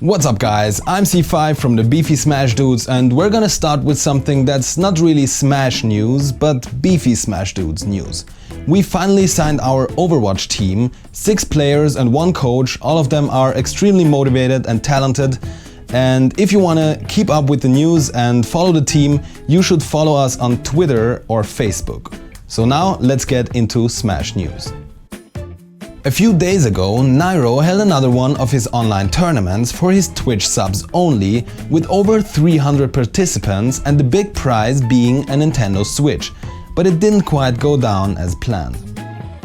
What's up guys, I'm C5 from the Beefy Smash Dudes and we're gonna start with something that's not really Smash news, but Beefy Smash Dudes news. We finally signed our Overwatch team, 6 players and 1 coach, all of them are extremely motivated and talented. And if you wanna keep up with the news and follow the team, you should follow us on Twitter or Facebook. So now let's get into Smash news. A few days ago, Nairo held another one of his online tournaments for his Twitch subs only, with over 300 participants and the big prize being a Nintendo Switch, but it didn't quite go down as planned.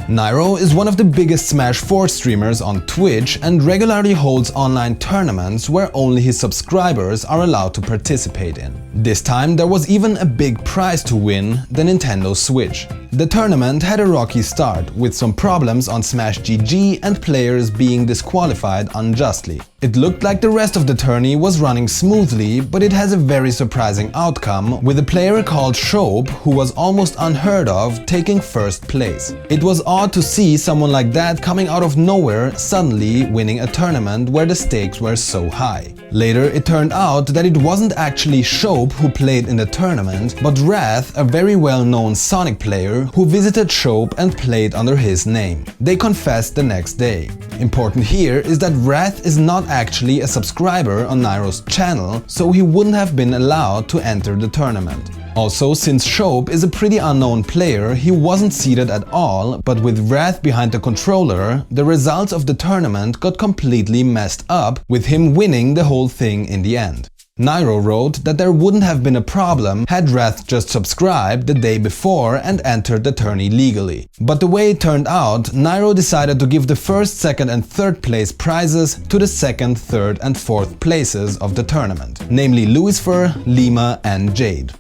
Nairo is one of the biggest Smash 4 streamers on Twitch and regularly holds online tournaments where only his subscribers are allowed to participate in. This time there was even a big prize to win, the Nintendo Switch. The tournament had a rocky start, with some problems on Smash GG and players being disqualified unjustly. It looked like the rest of the tourney was running smoothly, but it has a very surprising outcome, with a player called Shope, who was almost unheard of, taking first place. It was odd to see someone like that coming out of nowhere suddenly winning a tournament where the stakes were so high. Later it turned out that it wasn't actually Shope who played in the tournament, but Wrath, a very well-known Sonic player, who visited Shope and played under his name. They confessed the next day. Important here is that Wrath is not actually a subscriber on Nairo's channel, so he wouldn't have been allowed to enter the tournament. Also, since Shope is a pretty unknown player, he wasn't seeded at all, but with Wrath behind the controller, the results of the tournament got completely messed up, with him winning the whole thing in the end. Nairo wrote that there wouldn't have been a problem had Wrath just subscribed the day before and entered the tourney legally. But the way it turned out, Nairo decided to give the first, second and third place prizes to the second, third and fourth places of the tournament, namely Lucifer, Lima and Jade.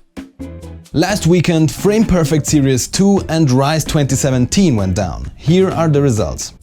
Last weekend, Frame Perfect Series 2 and Rise 2017 went down. Here are the results.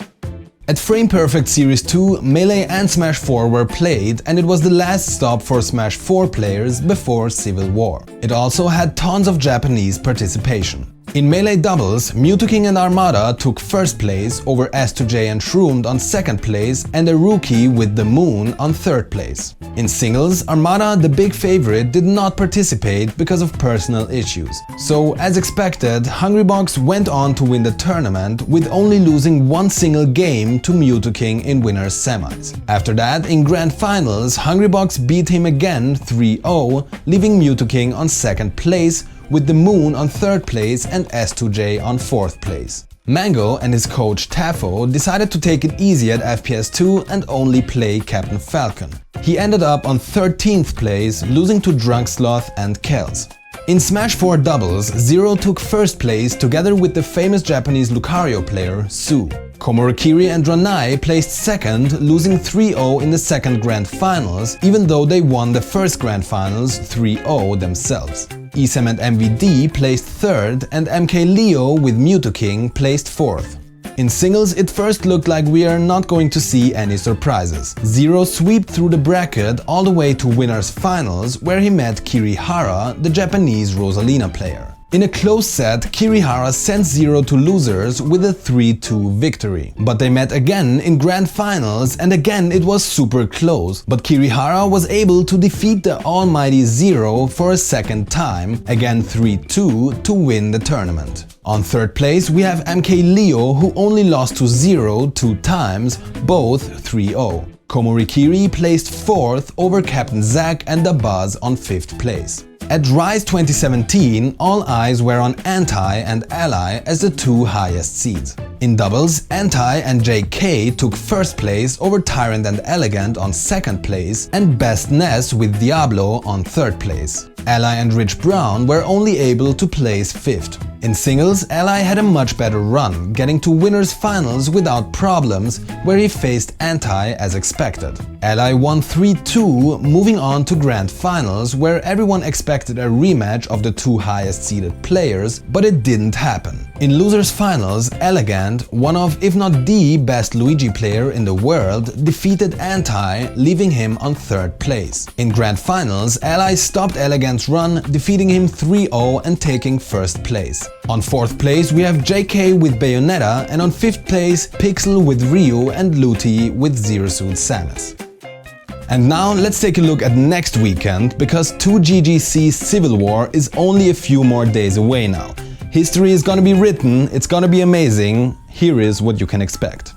At Frame Perfect Series 2, Melee and Smash 4 were played, and it was the last stop for Smash 4 players before Civil War. It also had tons of Japanese participation. In Melee doubles, Mewtwo and Armada took first place over S2J and Shroomed on second place and a rookie with the Moon on third place. In singles, Armada, the big favorite, did not participate because of personal issues. So, as expected, Hungrybox went on to win the tournament, with only losing one single game to Mewtwo in winners semis. After that, in Grand Finals, Hungrybox beat him again 3-0, leaving Mewtwo on second place, with the Moon on third place and S2J on fourth place. Mango and his coach Tafo decided to take it easy at FPS 2 and only play Captain Falcon. He ended up on 13th place, losing to Drunk Sloth and Kels. In Smash 4 doubles, ZeRo took first place together with the famous Japanese Lucario player Su. Komorikiri and Ranai placed second, losing 3-0 in the second Grand Finals, even though they won the first Grand Finals 3-0 themselves. Isam and MVD placed third, and MK Leo with Mewtwo placed fourth. In singles, it first looked like we are not going to see any surprises. ZeRo swept through the bracket all the way to winners finals, where he met Kirihara, the Japanese Rosalina player. In a close set, Kirihara sent ZeRo to losers with a 3-2 victory. But they met again in Grand Finals and again it was super close, but Kirihara was able to defeat the almighty ZeRo for a second time, again 3-2, to win the tournament. On third place we have MK Leo, who only lost to ZeRo 2 times, both 3-0. Komorikiri placed fourth over Captain Zack and the Buzz on fifth place. At Rise 2017, all eyes were on Anti and Ally as the 2 highest seeds. In doubles, Anti and JK took first place over Tyrant and Elegant on second place and Best Ness with Diablo on third place. Ally and Rich Brown were only able to place fifth. In singles, Ally had a much better run, getting to winners finals without problems, where he faced Anti as expected. Ally won 3-2, moving on to Grand Finals, where everyone expected a rematch of the 2 highest seeded players, but it didn't happen. In losers finals, Elegant, one of if not the best Luigi player in the world, defeated Anti, leaving him on third place. In Grand Finals, Ally stopped Elegant's run, defeating him 3-0 and taking first place. On fourth place we have JK with Bayonetta, and on fifth place Pixel with Ryu and Luti with Zero Suit Samus. And now let's take a look at next weekend, because 2GGC Civil War is only a few more days away now. History is gonna be written, it's gonna be amazing. Here is what you can expect.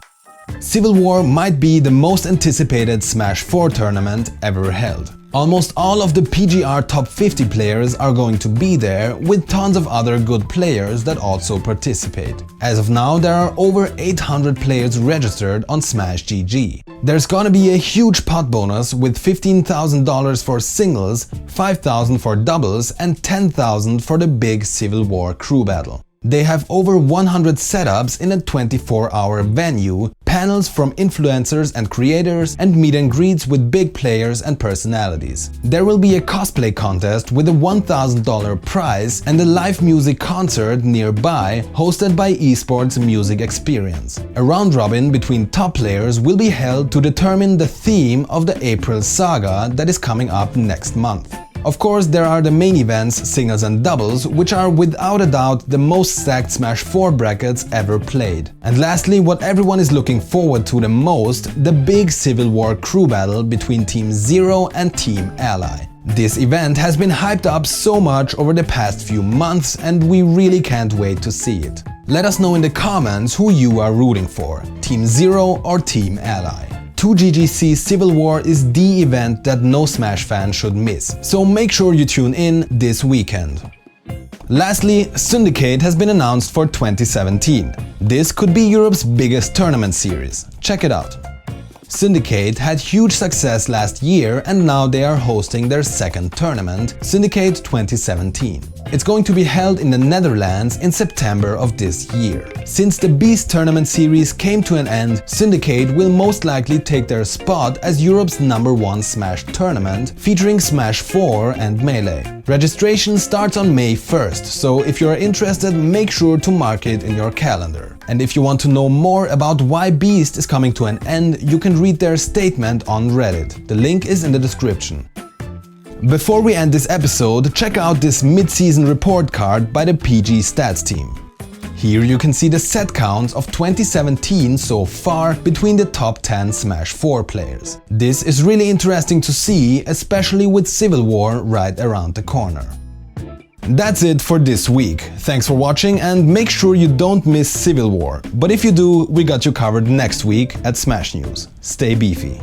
Civil War might be the most anticipated Smash 4 tournament ever held. Almost all of the PGR top 50 players are going to be there, with tons of other good players that also participate. As of now, there are over 800 players registered on Smash GG. There's gonna be a huge pot bonus with $15,000 for singles, $5,000 for doubles and $10,000 for the big Civil War crew battle. They have over 100 setups in a 24-hour venue, panels from influencers and creators, and meet and greets with big players and personalities. There will be a cosplay contest with a $1,000 prize and a live music concert nearby, hosted by Esports Music Experience. A round robin between top players will be held to determine the theme of the April saga that is coming up next month. Of course, there are the main events, singles and doubles, which are without a doubt the most stacked Smash 4 brackets ever played. And lastly, what everyone is looking forward to the most, the big Civil War crew battle between Team ZeRo and Team Ally. This event has been hyped up so much over the past few months, and we really can't wait to see it. Let us know in the comments who you are rooting for, Team ZeRo or Team Ally. 2GGC Civil War is the event that no Smash fan should miss, so make sure you tune in this weekend. Lastly, Syndicate has been announced for 2017. This could be Europe's biggest tournament series. Check it out. Syndicate had huge success last year, and now they are hosting their second tournament, Syndicate 2017. It's going to be held in the Netherlands in September of this year. Since the Beast Tournament series came to an end, Syndicate will most likely take their spot as Europe's #1 Smash tournament, featuring Smash 4 and Melee. Registration starts on May 1st, so if you are interested, make sure to mark it in your calendar. And if you want to know more about why Beast is coming to an end, you can read their statement on Reddit. The link is in the description. Before we end this episode, check out this mid-season report card by the PGStats team. Here you can see the set counts of 2017 so far between the top 10 Smash 4 players. This is really interesting to see, especially with Civil War right around the corner. That's it for this week. Thanks for watching, and make sure you don't miss Civil War. But if you do, we got you covered next week at Smash News. Stay beefy.